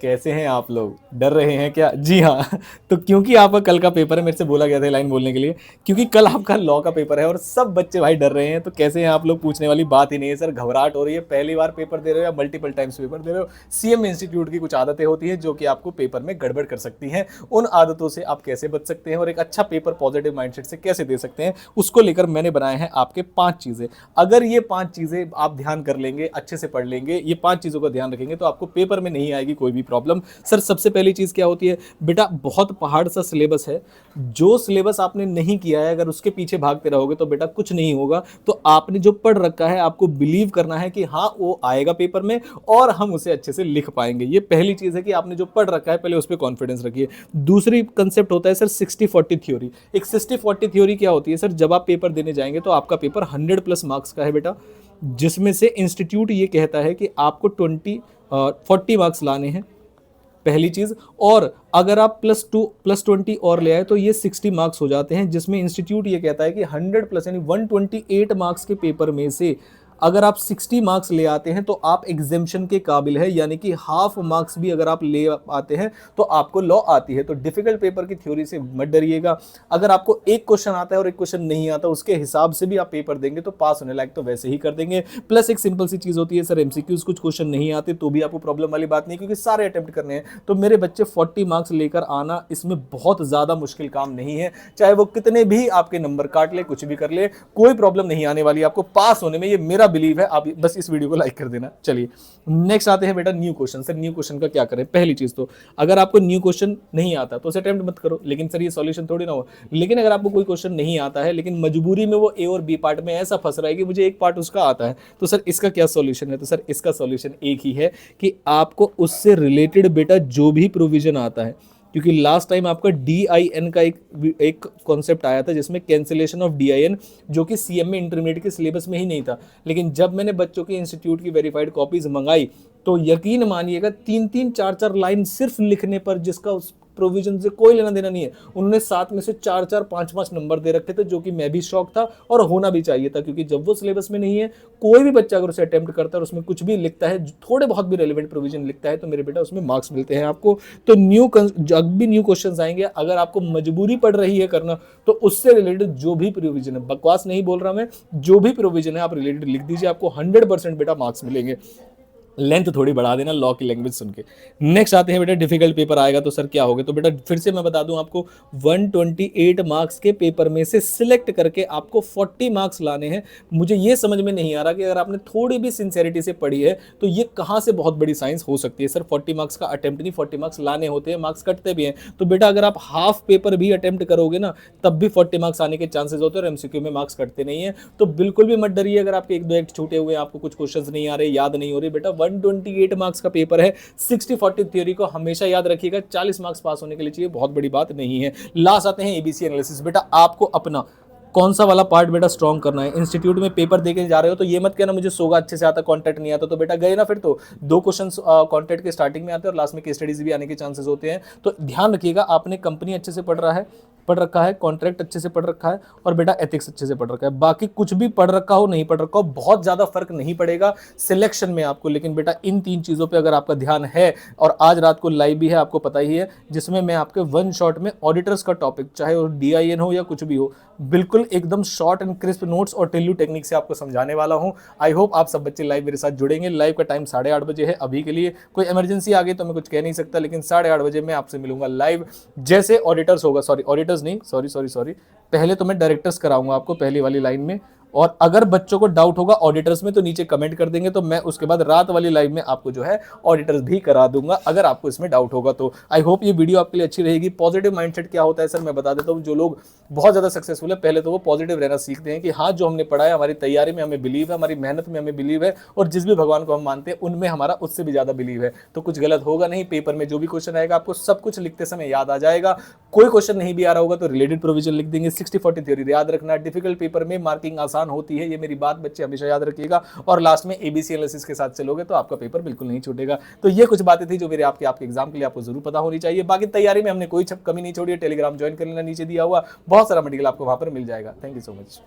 कैसे हैं आप लोग? डर रहे हैं क्या? जी हाँ। तो क्योंकि आपका कल का पेपर है, मेरे से बोला गया था लाइन बोलने के लिए, क्योंकि कल आपका लॉ का पेपर है और सब बच्चे भाई डर रहे हैं। तो कैसे हैं आप लोग पूछने वाली बात ही नहीं है सर। घबराहट हो रही है, पहली बार पेपर दे रहे हो या मल्टीपल टाइम्स पेपर दे रहे हो। सीएम इंस्टीट्यूट की कुछ आदतें होती हैं जो कि आपको पेपर में गड़बड़ कर सकती हैं। उन आदतों से आप कैसे बच सकते हैं और एक अच्छा पेपर पॉजिटिव माइंडसेट से कैसे दे सकते हैं, उसको लेकर मैंने बनाए हैं आपके 5 चीजें। अगर ये 5 चीजें आप ध्यान कर लेंगे, अच्छे से पढ़ लेंगे, ये 5 चीजों का ध्यान रखेंगे, तो आपको पेपर में नहीं आएगी कोई भी प्रॉब्लम। सर सबसे पहली चीज क्या होती है बेटा, बहुत पहाड़ सा सिलेबस है। जो सिलेबस आपने नहीं किया है, अगर उसके पीछे भागते रहोगे तो बेटा कुछ नहीं होगा। तो आपने जो पढ़ रखा है आपको बिलीव करना है कि हाँ वो आएगा पेपर में और हम उसे अच्छे से लिख पाएंगे। ये पहली चीज है कि आपने जो पढ़ रखा है पहले उस पर कॉन्फिडेंस रखिए। दूसरी कंसेप्ट होता है सर 60-40 थ्योरी। एक 60-40 थ्योरी क्या होती है सर, जब आप पेपर देने जाएंगे तो आपका पेपर 100+ मार्क्स का है बेटा, जिसमें से इंस्टीट्यूट ये कहता है कि आपको 40 मार्क्स लाने हैं, पहली चीज। और अगर आप +20 और ले आए तो ये 60 मार्क्स हो जाते हैं, जिसमें इंस्टीट्यूट ये कहता है कि 100+ यानी 128 मार्क्स के पेपर में से अगर आप 60 मार्क्स ले आते हैं तो आप एग्जेम्पशन के काबिल है, यानी कि हाफ मार्क्स भी अगर आप ले आते हैं तो आपको लॉ आती है। तो डिफिकल्ट पेपर की थ्योरी से मत डरिएगा। अगर आपको एक क्वेश्चन आता है और एक क्वेश्चन नहीं आता, उसके हिसाब से भी आप पेपर देंगे तो पास होने लायक तो वैसे ही कर देंगे। प्लस एक सिंपल सी चीज होती है सर, एमसीक्यूज कुछ क्वेश्चन नहीं आते तो भी आपको प्रॉब्लम वाली बात नहीं, क्योंकि सारे अटेम्प्ट करने हैं। तो मेरे बच्चे 40 मार्क्स लेकर आना इसमें बहुत ज्यादा मुश्किल काम नहीं है। चाहे वो कितने भी आपके नंबर काट ले, कुछ भी कर ले, कोई प्रॉब्लम नहीं आने वाली आपको पास होने में, ये मेरा बिलीव है। आप बस इस वीडियो को लाइक कर देना। चलिए नेक्स्ट आते हैं बेटा new question. Sir new question का क्या करें? पहली चीज तो अगर आपको न्यू क्वेश्चन नहीं आता तो उसे अटेम्प्ट मत करो, लेकिन सर ये सॉल्यूशन थोड़ी ना हो। लेकिन अगर आपको कोई क्वेश्चन नहीं आता है लेकिन मजबूरी में वो ए और बी पार्ट में ऐसा फंस रहा है कि मुझे एक पार्ट उसका आता है, तो सर इसका क्या सॉल्यूशन है? तो सर इसका सॉल्यूशन एक ही है कि आपको उससे रिलेटेड बेटा जो भी प्रोविजन आता है, क्योंकि लास्ट टाइम आपका DIN का एक कॉन्सेप्ट आया था जिसमें कैंसिलेशन ऑफ DIN, जो कि सीएम में इंटरमीडिएट के सिलेबस में ही नहीं था। लेकिन जब मैंने बच्चों के इंस्टीट्यूट की वेरीफाइड कॉपीज मंगाई तो यकीन मानिएगा 3-3 4-4 लाइन सिर्फ लिखने पर, जिसका उस प्रोविजन से कोई लेना देना नहीं है, उन्होंने 7 में से 4-4 5-5 नंबर दे रखे थे, जो कि मैं भी शौक था और होना भी चाहिए था। क्योंकि जब वो सिलेबस में नहीं है, कोई भी बच्चा अगर उसे अटेम्प्ट करता है और उसमें कुछ भी लिखता है, थोड़े बहुत भी रेलिवेंट प्रोविजन लिखता है, तो मेरे बेटा उसमें मार्क्स मिलते हैं आपको। तो जब भी न्यू क्वेश्चन आएंगे, अगर आपको मजबूरी पड़ रही है करना, तो उससे रिलेटेड जो भी प्रोविजन है, बकवास नहीं बोल रहा मैं, जो भी प्रोविजन है आप रिलेटेड लिख दीजिए, आपको 100% बेटा मार्क्स मिलेंगे। लेंथ थोड़ी बढ़ा देना लॉ की लैंग्वेज सुन के। नेक्स्ट आते हैं बेटा डिफिकल्ट पेपर आएगा तो सर क्या होगा? तो बेटा फिर से मैं बता दूं आपको, 128 मार्क्स के पेपर में से सिलेक्ट करके आपको 40 मार्क्स लाने हैं। मुझे ये समझ में नहीं आ रहा कि अगर आपने थोड़ी भी सिंसेरिटी से पढ़ी है तो ये कहां से बहुत बड़ी साइंस हो सकती है। सर 40 मार्क्स का अटेम्प्ट नहीं, 40 मार्क्स लाने होते हैं, मार्क्स कटते भी हैं। तो बेटा अगर आप हाफ पेपर भी अटेम्प्ट करोगे ना, तब भी 40 मार्क्स आने के चांसेस होते हैं और एमसीक्यू में मार्क्स कटते नहीं है। तो बिल्कुल भी मत डरिए अगर आपके 1-2 एक्ट छूटे हुए, आपको कुछ क्वेश्चन नहीं आ रहे, याद नहीं हो रही। बेटा 128 मार्क्स का पेपर है, 60-40 थ्योरी को हमेशा याद रखिएगा, 40 मार्क्स पास होने के लिए चाहिए, बहुत बड़ी बात नहीं है। लास्ट आते हैं एबीसी एनालिसिस। बेटा आपको अपना कौन सा वाला पार्ट बेटा स्ट्रॉन्ग करना है। इंस्टीट्यूट में पेपर देके जा रहे हो तो ये मत कहना मुझे सोगा अच्छे से आता, कॉन्टेक्ट नहीं आता, तो बेटा गए ना फिर तो। 2 क्वेश्चंस कॉन्टेक्ट के स्टार्टिंग में आते हैं और लास्ट में केस स्टडीज भी आने के चांसेस होते हैं। तो ध्यान रखिएगा, आपने कंपनी अच्छे से पढ़ रखा है, कॉन्ट्रैक्ट अच्छे से पढ़ रखा है और बेटा एथिक्स अच्छे से पढ़ रखा है। बाकी कुछ भी पढ़ रखा हो नहीं पढ़ रखा हो, बहुत ज्यादा फर्क नहीं पड़ेगा सिलेक्शन में आपको। लेकिन बेटा इन 3 चीजों पे अगर आपका ध्यान है, और आज रात को लाइव भी है आपको पता ही है, जिसमें मैं आपके 1 शॉट में ऑडिटर्स का टॉपिक, चाहे वो DIN हो या कुछ भी हो, बिल्कुल एकदम शॉर्ट एंड क्रिस्प नोट्स और टेल्यू टेक्निक से आपको समझाने वाला हूं। आई होप आप सब बच्चे लाइव मेरे साथ जुड़ेंगे। लाइव का टाइम 8:30 बजे है अभी के लिए, कोई इमरजेंसी आ गई तो मैं कुछ कह नहीं सकता, लेकिन 8:30 बजे मैं आपसे मिलूंगा लाइव। जैसे ऑडिटर्स होगा, सॉरी ऑडिटर्स नहीं, सॉरी, पहले तो मैं डायरेक्टर्स कराऊंगा आपको पहली वाली लाइन में, और अगर बच्चों को डाउट होगा ऑडिटर्स में तो नीचे कमेंट कर देंगे, तो मैं उसके बाद रात वाली लाइव में आपको जो है ऑडिटर्स भी करा दूंगा अगर आपको इसमें डाउट होगा तो। आई होप ये वीडियो आपके लिए अच्छी रहेगी। पॉजिटिव माइंडसेट क्या होता है सर मैं बता देता हूँ। जो लोग बहुत ज्यादा सक्सेसफुल है, पहले तो वो पॉजिटिव रहना सीखते हैं कि हाँ जो हमने पढ़ा है, हमारी तैयारी में हमें बिलीव है, हमारी मेहनत में हमें बिलीव है, और जिस भी भगवान को हम मानते हैं उनमें हमारा उससे भी ज्यादा बिलीव है, तो कुछ गलत होगा नहीं। पेपर में जो भी क्वेश्चन आएगा आपको सब कुछ लिखते समय याद आ जाएगा। कोई क्वेश्चन नहीं भी आ रहा होगा तो रिलेटेड प्रोविजन लिख देंगे। 60-40 थ्योरी याद रखना। डिफिकल्ट पेपर में मार्किंग आसान होती है, ये मेरी बात बच्चे हमेशा याद रखिएगा। और लास्ट में एबीसी एनालिसिस के साथ चलोगे तो आपका पेपर बिल्कुल नहीं छूटेगा। तो ये कुछ बातें थी जो मेरे आपके एग्जाम के लिए आपको जरूर पता होनी चाहिए। बाकी तैयारी में हमने कोई कमी नहीं छोड़ी है। टेलीग्राम ज्वाइन कर लेना, नीचे दिया हुआ बहुत सारा मटेरियल आपको वहां पर मिल जाएगा। Thank you so much.